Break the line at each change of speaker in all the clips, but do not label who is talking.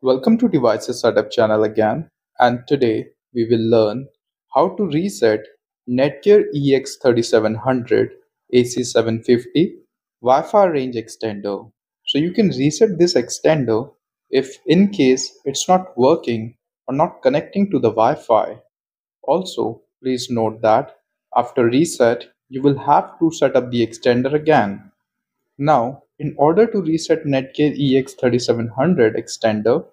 Welcome to Devices Setup channel again, and today we will learn how to reset Netgear Ex3700 AC750 Wi-Fi range extender. So you can reset this extender if in case it's not working or not connecting to the Wi-Fi. Also, please note that after reset, you will have to set up the extender again. Now, in order to reset Netgear EX3700 extender,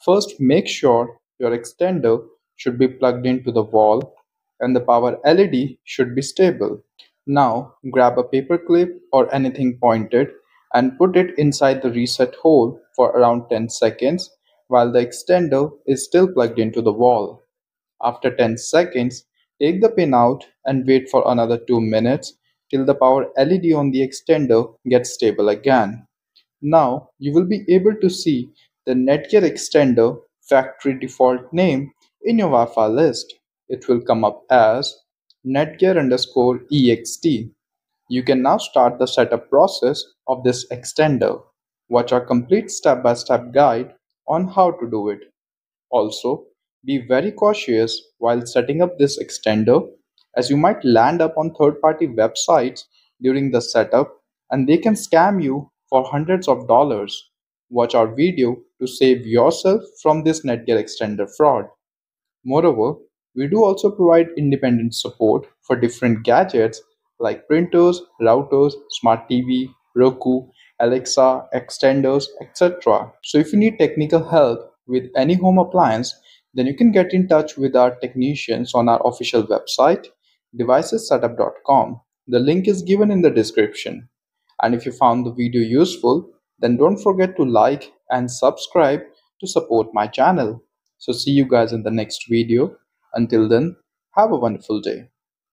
first make sure your extender should be plugged into the wall and the power LED should be stable. Now, grab a paper clip or anything pointed and put it inside the reset hole for around 10 seconds while the extender is still plugged into the wall. After 10 seconds, take the pin out and wait for another 2 minutes till the power LED on the extender gets stable again. Now you will be able to see the Netgear extender factory default name in your Wi-Fi list. It will come up as Netgear_EXT. You can now start the setup process of this extender. Watch our complete step-by-step guide on how to do it. Also, be very cautious while setting up this extender as you might land up on third-party websites during the setup and they can scam you for hundreds of dollars. Watch our video to save yourself from this Netgear extender fraud. Moreover, we do also provide independent support for different gadgets like printers, routers, smart TV, Roku, Alexa, extenders, etc. So if you need technical help with any home appliance, then you can get in touch with our technicians on our official website, devicessetup.com. The link is given in the description. And if you found the video useful, then don't forget to like and subscribe to support my channel. So see you guys in the next video. Until then, have a wonderful day.